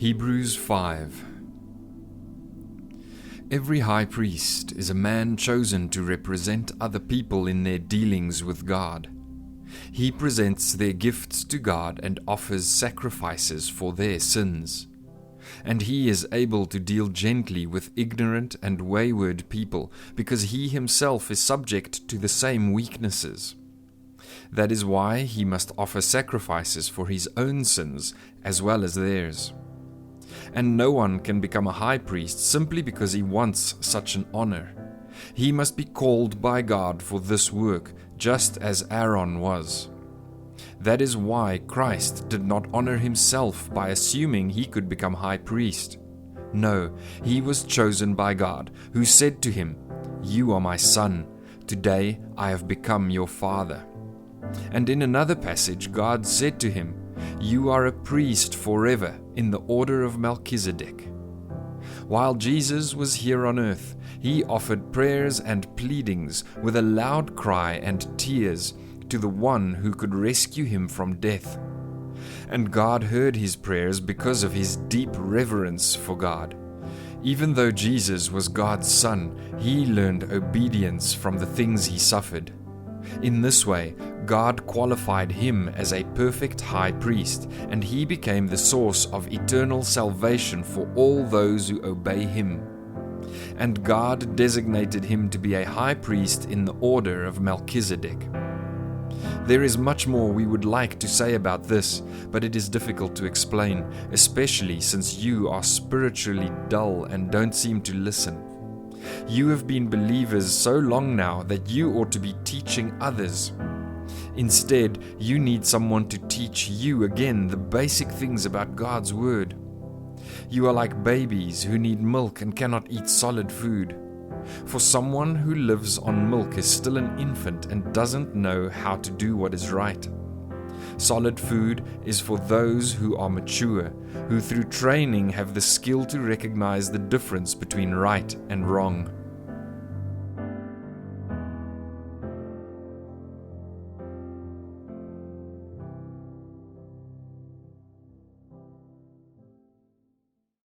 Hebrews 5. Every high priest is a man chosen to represent other people in their dealings with God. He presents their gifts to God and offers sacrifices for their sins. And he is able to deal gently with ignorant and wayward people, because he himself is subject to the same weaknesses. That is why he must offer sacrifices for his own sins as well as theirs. And no one can become a high priest simply because he wants such an honor. He must be called by God for this work, just as Aaron was. That is why Christ did not honor himself by assuming he could become high priest. No, he was chosen by God, who said to him, "You are my son. Today I have become your father." And in another passage, God said to him, "You are a priest forever in the order of Melchizedek." While Jesus was here on earth, he offered prayers and pleadings with a loud cry and tears to the one who could rescue him from death. And God heard his prayers because of his deep reverence for God. Even though Jesus was God's son, he learned obedience from the things he suffered. In this way, God qualified him as a perfect high priest, and he became the source of eternal salvation for all those who obey him. And God designated him to be a high priest in the order of Melchizedek. There is much more we would like to say about this, but it is difficult to explain, especially since you are spiritually dull and don't seem to listen. You have been believers so long now that you ought to be teaching others. Instead, you need someone to teach you again the basic things about God's Word. You are like babies who need milk and cannot eat solid food. For someone who lives on milk is still an infant and doesn't know how to do what is right. Solid food is for those who are mature, who through training have the skill to recognize the difference between right and wrong.